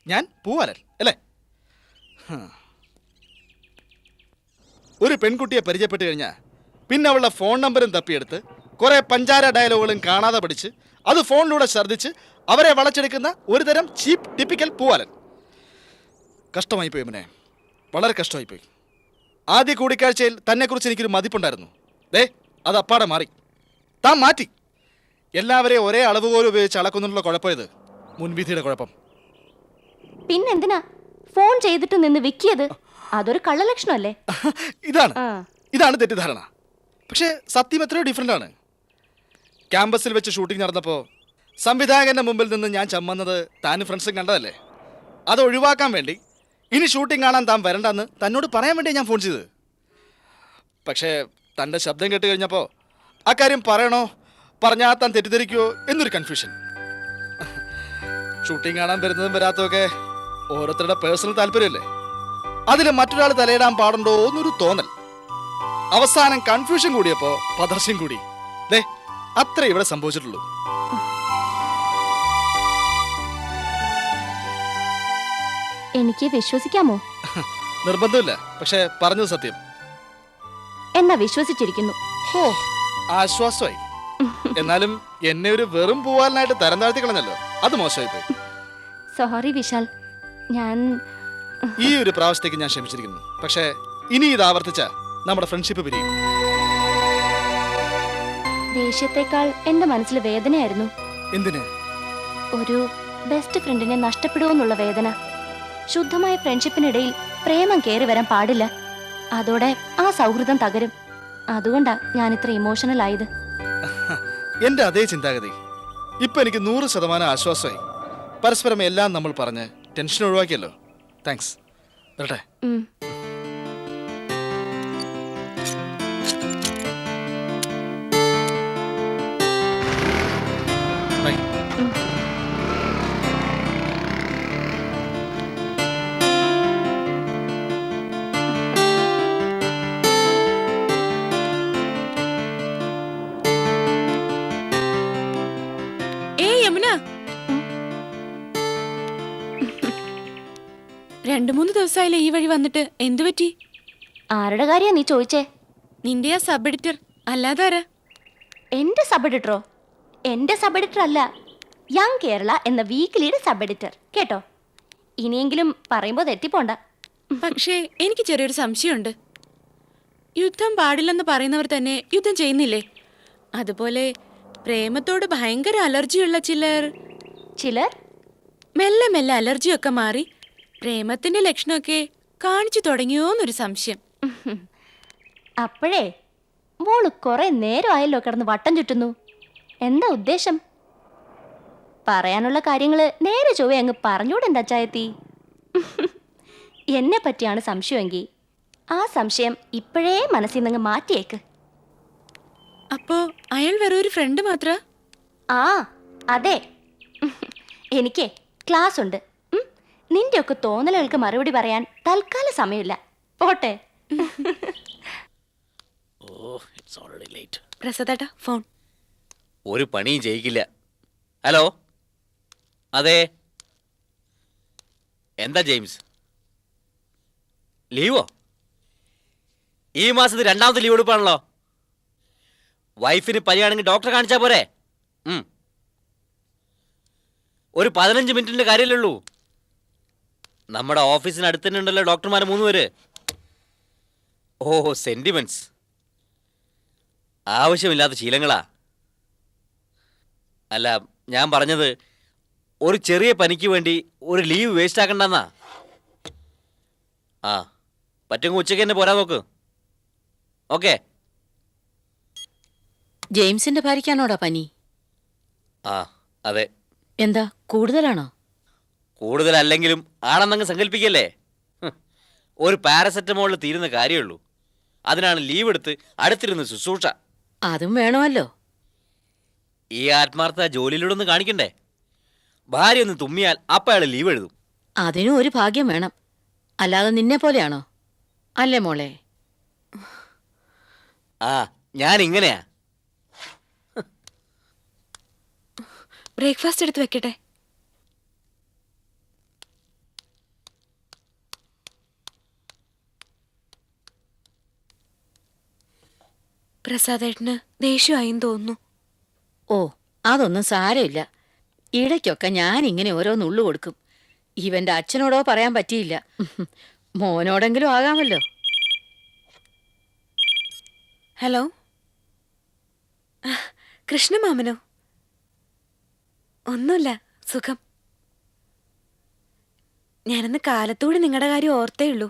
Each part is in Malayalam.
ഞാൻ പൂവാലൻ അല്ലേ? ഒരു പെൺകുട്ടിയെ പരിചയപ്പെട്ട് കഴിഞ്ഞാൽ പിന്നെ അവളുടെ ഫോൺ നമ്പറും തപ്പിയെടുത്ത് കുറേ പഞ്ചാര ഡയലോഗുകളും കാണാതെ പഠിച്ച് അത് ഫോണിലൂടെ ഛർദ്ദിച്ച് അവരെ വളച്ചെടുക്കുന്ന ഒരു തരം ചീപ്പ് ടിപ്പിക്കൽ പൂവാലൻ. കഷ്ടമായിപ്പോയി മോനെ, വളരെ കഷ്ടമായിപ്പോയി. ആദ്യ കൂടിക്കാഴ്ചയിൽ തന്നെക്കുറിച്ച് എനിക്കൊരു മതിപ്പുണ്ടായിരുന്നു. അത് അപ്പാടെ മാറി. താൻ മാറ്റി. എല്ലാവരെയും ഒരേ അളവുകോലും ഉപയോഗിച്ച് അളക്കുന്നുള്ള കുഴപ്പമിത്. മുൻവിധിയുടെ കുഴപ്പം. പിന്നെന്തിനാ ഫോൺ ചെയ്തിട്ട് നിന്ന് വിക്കിയത്? അതൊരു കള്ളലക്ഷണമല്ലേ? ഇതാണ് തെറ്റിദ്ധാരണ. പക്ഷേ സത്യം എത്രയോ ഡിഫറെൻ്റ് ആണ്. ക്യാമ്പസിൽ വെച്ച് ഷൂട്ടിംഗ് നടന്നപ്പോൾ സംവിധായകന്റെ മുമ്പിൽ നിന്ന് ഞാൻ ചമ്മന്നത് താനും ഫ്രണ്ട്സും കണ്ടതല്ലേ. അത് ഒഴിവാക്കാൻ വേണ്ടി ഇനി ഷൂട്ടിംഗ് കാണാൻ താൻ വരണ്ടെന്ന് തന്നോട് പറയാൻ വേണ്ടി ഞാൻ ഫോൺ ചെയ്തത്. പക്ഷേ തൻ്റെ ശബ്ദം കേട്ട് കഴിഞ്ഞപ്പോൾ അക്കാര്യം പറയണോ പറഞ്ഞാൽ താൻ തെറ്റിദ്ധരിക്കുമോ എന്നൊരു കൺഫ്യൂഷൻ. ഷൂട്ടിംഗ് കാണാൻ വരുന്നതും വരാത്തതൊക്കെ ഓരോരുത്തരുടെ പേഴ്സണൽ താല്പര്യമല്ലേ. അതിൽ മറ്റൊരാൾ തലയിടാൻ പാടുണ്ടോ എന്നൊരു തോന്നൽ. അവസാനം കൺഫ്യൂഷൻ കൂടിയപ്പോൾ പദർശ്യം കൂടി. അത്രേ ഇവിടെ സംഭവിച്ചിട്ടുള്ളൂ. എനിക്ക് വിശ്വസിക്കാമോ? നിർബന്ധമില്ല, പക്ഷെ പറഞ്ഞത് സത്യം. എന്നാ വിശ്വസിച്ചിരിക്കുന്നു. ആശ്വാസമായി. എന്നാലും എന്നെ ഒരു വെറും പൂവാലനായിട്ട് തരം താഴ്ത്തി കളഞ്ഞല്ലോ, അത് മോശമായി പോയി. സോറി വിശാൽ, ഞാൻ ഈ ഒരു പ്രാവശ്യത്തേക്ക് ഞാൻ ക്ഷമിച്ചിരിക്കുന്നു. പക്ഷേ ഇനി ഇത് ആവർത്തിച്ച നമ്മുടെ ഫ്രണ്ട്ഷിപ്പ് പിരിയും. ദേഷ്യത്തെക്കാൾ എന്റെ മനസ്സിൽ വേദനയായിരുന്നു. എന്തിന്? ഒരു ബെസ്റ്റ് ഫ്രണ്ടിനെ നഷ്ടപ്പെടുമെന്നുള്ള വേദന. ശുദ്ധമായ ഫ്രണ്ട്ഷിപ്പിനിടയിൽ പ്രേമം കയറി വരാൻ പാടില്ല. അതോടെ ആ സൗഹൃദം തകരും. അതുകൊണ്ടാ ഞാൻ ഇത്ര ഇമോഷണൽ ആയത്. എന്റെ അതേ ചിന്താഗതി. ഇപ്പൊ എനിക്ക് 100% ആശ്വാസമായി. പരസ്പരം എല്ലാം നമ്മൾ പറഞ്ഞ് ടെൻഷൻ ഒഴിവാക്കിയല്ലോ. താങ്ക്സ്. വരട്ടെ. ബൈ. യമുന, 2-3 ദിവസമായില്ലേ ഈ വഴി വന്നിട്ട്? എന്തു പറ്റി? ആരുടെ കാര്യാ നീ ചോദിച്ചേ? നിന്റെ ആ സബ് എഡിറ്റർ അല്ലാതാരാ? എന്റെ സബ് എഡിറ്ററോ? എന്റെ സബ് എഡിറ്റർ അല്ല, യങ് കേരള എന്ന വീക്കിലിയുടെ സബ് എഡിറ്റർ. കേട്ടോ? ഇനിയെങ്കിലും പറയുമ്പോൾ തെറ്റിപ്പോണ്ട. പക്ഷേ എനിക്ക് ചെറിയൊരു സംശയമുണ്ട്. യുദ്ധം പാടില്ലെന്ന് പറയുന്നവർ തന്നെ യുദ്ധം ചെയ്യുന്നില്ലേ? അതുപോലെ പ്രേമത്തോട് ഭയങ്കര അലർജിയുള്ള ചിലർ മെല്ലെ മെല്ലെ അലർജിയൊക്കെ മാറി പ്രേമത്തിന്റെ ലക്ഷണമൊക്കെ കാണിച്ചു തുടങ്ങിയോന്നൊരു സംശയം. അപ്പോഴേ മോള് കുറെ നേരമായല്ലോ കിടന്ന് വട്ടം ചുറ്റുന്നു. എന്താ ഉദ്ദേശം? പറയാനുള്ള കാര്യങ്ങള് നേരെ ചൊവ്വേ അങ്ങ് പറഞ്ഞൂടെ എന്താ ചായത്തി? എന്നെ പറ്റിയാണ് സംശയമെങ്കിൽ ആ സംശയം ഇപ്പോഴേ മനസ്സിൽ നിന്ന് മാറ്റിയേക്ക്. അപ്പോ അയാൾ വേറെ ഒരു ഫ്രണ്ട് മാത്ര? ആ അതെ. എനിക്ക് ക്ലാസ് ഉണ്ട്. നിന്റെയൊക്കെ തോന്നലുകൾക്ക് മറുപടി പറയാൻ തൽക്കാല സമയമില്ല. പോട്ടെ. പ്രസാദേട്ടാ ഫോൺ. ഒരു പണിയും ചെയ്യിക്കില്ല. ഹലോ, അതെ. എന്താ ജെയിംസ്, ലീവോ? ഈ മാസത്തിൽ 2ാമത്തെ ലീവ് എടുപ്പാണല്ലോ. വൈഫിന് പനിയാണെങ്കിൽ ഡോക്ടറെ കാണിച്ചാൽ പോരെ? ഒരു 15 മിനിറ്റിൻ്റെ കാര്യമല്ലേ ഉള്ളൂ. നമ്മുടെ ഓഫീസിന് അടുത്ത് തന്നെ ഉണ്ടല്ലോ ഡോക്ടർമാർ 3 പേര്. ഓ, സെന്റിമെന്റ്സ്. ആവശ്യമില്ലാത്ത ശീലങ്ങളാ. അല്ല, ഞാൻ പറഞ്ഞത് ഒരു ചെറിയ പനിക്ക് വേണ്ടി ഒരു ലീവ് വേസ്റ്റ് ആക്കണ്ടെന്നാ. ആ, പറ്റുമെങ്കിൽ ഉച്ചയ്ക്ക് തന്നെ പോരാ നോക്ക്. ഓക്കെ. ജെയിംസിന്റെ ഭാര്യയ്ക്കാണോടാ പനി? ആ അതെ. എന്താ കൂടുതലാണോ? കൂടുതലല്ലെങ്കിലും ആണെന്നങ്ങ് സങ്കല്പിക്കല്ലേ. ഒരു പാരസെറ്റമോളിൽ തീരുന്ന കാര്യമുള്ളൂ. അതിനാണ് ലീവ് എടുത്ത് അടുത്തിരുന്ന് ശുശ്രൂഷ. അതും വേണമല്ലോ. ഈ ആത്മാർത്ഥ ജോലിയിലൂടെ ഒന്ന് കാണിക്കണ്ടേ? ഭാര്യ ഒന്ന് തുമ്മിയാൽ അപ്പം അയാൾ ലീവ് എഴുതും. അതിനും ഒരു ഭാഗ്യം വേണം. അല്ലാതെ നിന്നെ പോലെയാണോ? അല്ലേ മോളെ? ആ, ഞാൻ ഇങ്ങനെയാ. ബ്രേക്ക്ഫാസ്റ്റ് എടുത്ത് വെക്കട്ടെ? പ്രസാദേട്ടന് ദേഷ്യമായിന്ന് തോന്നുന്നു. ഓ, അതൊന്നും സാരമില്ല. ഇടയ്ക്കൊക്കെ ഞാൻ ഇങ്ങനെ ഓരോ നുള്ളു കൊടുക്കും. ഇവന്റെ അച്ഛനോടോ പറയാൻ പറ്റിയില്ല. മോനോടെങ്കിലും ആകാമല്ലോ. ഹലോ, കൃഷ്ണമാമനോ? ഒന്നുമില്ല, സുഖം. ഞാനന്ന് കാലത്തൂടെ നിങ്ങളുടെ കാര്യം ഓർത്തേ ഉള്ളൂ.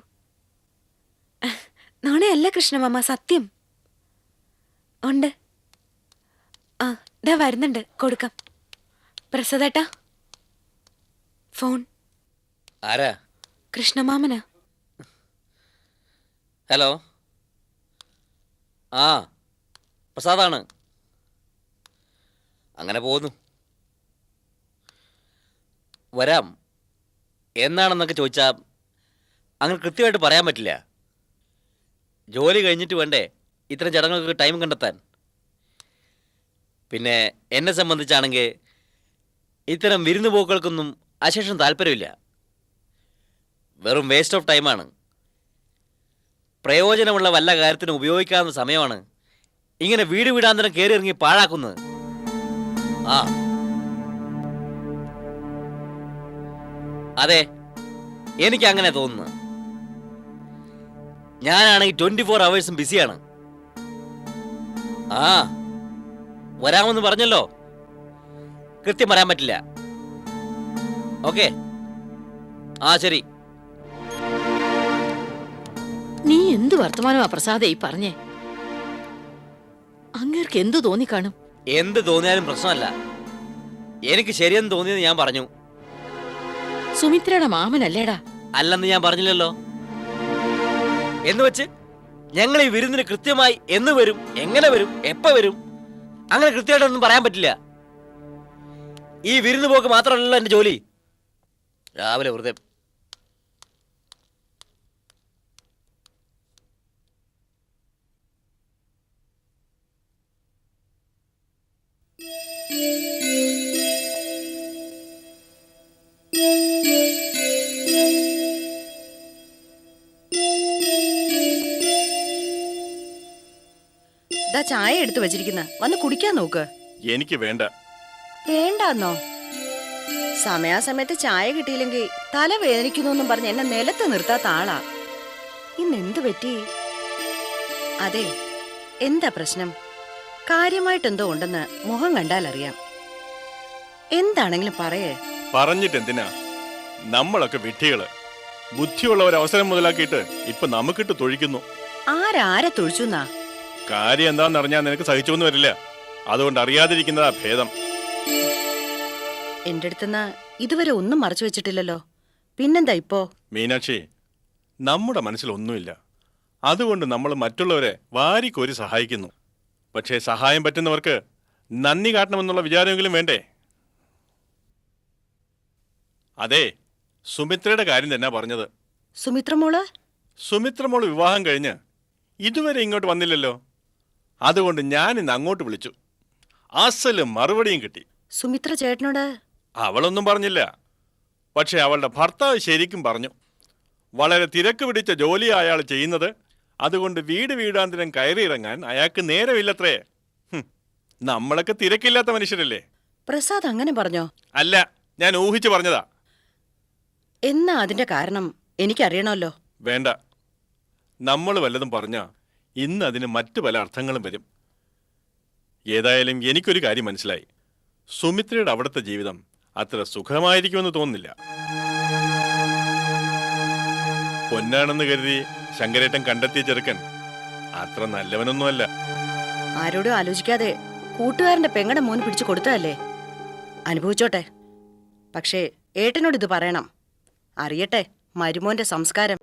നോണയല്ല കൃഷ്ണമാമ, സത്യം ഉണ്ട്. ആ, ഇതാ വരുന്നുണ്ട്, കൊടുക്കാം. പ്രസാദേട്ടാ, ഫോൺ. ആരാ? കൃഷ്ണമാമനാ. ഹലോ. ആ, പ്രസാദാണ്. അങ്ങനെ പോകുന്നു. വരാം. എന്നാണെന്നൊക്കെ ചോദിച്ചാൽ അങ്ങനെ കൃത്യമായിട്ട് പറയാൻ പറ്റില്ല. ജോലി കഴിഞ്ഞിട്ട് വേണ്ടേ ഇത്തരം ചടങ്ങുകൾക്ക് ടൈം കണ്ടെത്താൻ. പിന്നെ എന്നെ സംബന്ധിച്ചാണെങ്കിൽ ഇത്തരം വിരുന്ന് പോക്കുകൾക്കൊന്നും അശേഷം താല്പര്യമില്ല. വെറും വേസ്റ്റ് ഓഫ് ടൈമാണ്. പ്രയോജനമുള്ള വല്ല കാര്യത്തിനും ഉപയോഗിക്കാവുന്ന സമയമാണ് ഇങ്ങനെ വീട് വീടാന്തരം കയറി ഇറങ്ങി പാഴാക്കുന്നത്. ആ അതെ, എനിക്ക് അങ്ങനെ തോന്നുന്നു. ഞാനാണെങ്കിൽ 24 hours ബിസിയാണ്. ആ, വരാമെന്ന് പറഞ്ഞല്ലോ, കൃത്യം പറയാൻ പറ്റില്ല. ഓക്കെ, ആ ശരി. നീ എന്ത് വർത്തമാനമാ പ്രസാദേ ഈ പറഞ്ഞേ? അങ്ങേർക്ക് എന്തു തോന്നിക്കാണും? എന്ത് തോന്നിയാലും പ്രശ്നമല്ല. എനിക്ക് ശരിയെന്ന് തോന്നിയത് ഞാൻ പറഞ്ഞു. സുമിത്രയുടെ മാമനല്ലേടാ? അല്ലെന്ന് ഞാൻ പറഞ്ഞില്ലല്ലോ. എന്ന് വെച്ച് ഞങ്ങൾ ഈ വിരുന്നിന് കൃത്യമായി എന്ന് വരും, എങ്ങനെ വരും, എപ്പോ വരും, അങ്ങനെ കൃത്യമായിട്ടൊന്നും പറയാൻ പറ്റില്ല. ഈ വിരുന്ന് പോക്ക് മാത്രമല്ലല്ലോ എന്റെ ജോലി. രാവിലെ വെറുതെ ചായ എടുത്തു വെച്ചിരിക്കുന്ന വന്ന് കുടിക്കാൻ നോക്ക്. എനിക്ക് വേണ്ട. വേണ്ടാന്നോ? സമയാസമയത്ത് ചായ കിട്ടിയില്ലെങ്കിൽ തല വേദനിക്കുന്നു പറഞ്ഞ് എന്നെ നിലത്ത് നിർത്താത്ത ആളാ. ഇന്ന് എന്തു പറ്റി? അതെ, എന്താ പ്രശ്നം? കാര്യമായിട്ടെന്തോ ഉണ്ടെന്ന് മുഖം കണ്ടാൽ അറിയാം. എന്താണെങ്കിലും പറയേ. പറഞ്ഞിട്ട് എന്തിനാ? നമ്മളൊക്കെ വിഡ്ഢികള്. ബുദ്ധിയുള്ള ഒരു അവസരം മുതലാക്കിയിട്ട് ഇപ്പൊ നമുക്കിട്ട് തൊഴിക്കുന്നു. ആരാരെ തൊഴിച്ചുന്നാ? കാര്യം എന്താണെന്നറിഞ്ഞാൽ നിനക്ക് സഹിച്ചൊന്നും വരില്ല. അതുകൊണ്ട് അറിയാതിരിക്കുന്നതാ ഭേദം. എന്റെ അടുത്തുനിന്ന് ഇതുവരെ ഒന്നും മറച്ചു വെച്ചിട്ടില്ലല്ലോ, പിന്നെന്താ ഇപ്പോ? മീനാക്ഷി, നമ്മുടെ മനസ്സിലൊന്നുമില്ല. അതുകൊണ്ട് നമ്മൾ മറ്റുള്ളവരെ വാരിക്കോരി സഹായിക്കുന്നു. പക്ഷേ സഹായം പറ്റുന്നവർക്ക് നന്ദി കാട്ടണമെന്നുള്ള വിചാരമെങ്കിലും വേണ്ടേ? അതെ, സുമിത്രയുടെ കാര്യം തന്നെ പറഞ്ഞത്. സുമിത്രമോള്? സുമിത്രമോള് വിവാഹം കഴിഞ്ഞ് ഇതുവരെ ഇങ്ങോട്ട് വന്നില്ലല്ലോ. അതുകൊണ്ട് ഞാൻ ഇന്ന് അങ്ങോട്ട് വിളിച്ചു. അസല് മറുപടിയും കിട്ടി. സുമിത്ര ചേട്ടനോട്? അവളൊന്നും പറഞ്ഞില്ല. പക്ഷെ അവളുടെ ഭർത്താവ് ശരിക്കും പറഞ്ഞു. വളരെ തിരക്ക് പിടിച്ച ജോലി അയാൾ ചെയ്യുന്നത്, അതുകൊണ്ട് വീട് വീടാന്തരം കയറിയിറങ്ങാൻ അയാൾക്ക് നേരമില്ലത്രേ. നമ്മളൊക്കെ തിരക്കില്ലാത്ത മനുഷ്യരല്ലേ. പ്രസാദ് അങ്ങനെ പറഞ്ഞോ? അല്ല, ഞാൻ ഊഹിച്ചു പറഞ്ഞതാ. എന്നാ അതിന്റെ കാരണം എനിക്കറിയണമല്ലോ. വേണ്ട, നമ്മൾ വല്ലതും പറഞ്ഞാ ഇന്ന് അതിന് മറ്റു പല അർത്ഥങ്ങളും വരും. ഏതായാലും എനിക്കൊരു കാര്യം മനസ്സിലായി. സുമിത്രയുടെ അവിടുത്തെ ജീവിതം അത്ര സുഖമായിരിക്കുമെന്ന് തോന്നുന്നില്ല. പൊന്നാണെന്ന് കരുതി ശങ്കരേട്ടൻ കണ്ടെത്തിയ ചെറുക്കൻ അത്ര നല്ലവനൊന്നുമല്ല. ആരോടും ആലോചിക്കാതെ കൂട്ടുകാരന്റെ പെങ്ങടെ മോന് പിടിച്ചു കൊടുത്തതല്ലേ? അനുഭവിച്ചോട്ടെ. പക്ഷേ ഏട്ടനോട് ഇത് പറയണം. അറിയട്ടെ മരുമോന്റെ സംസ്കാരം.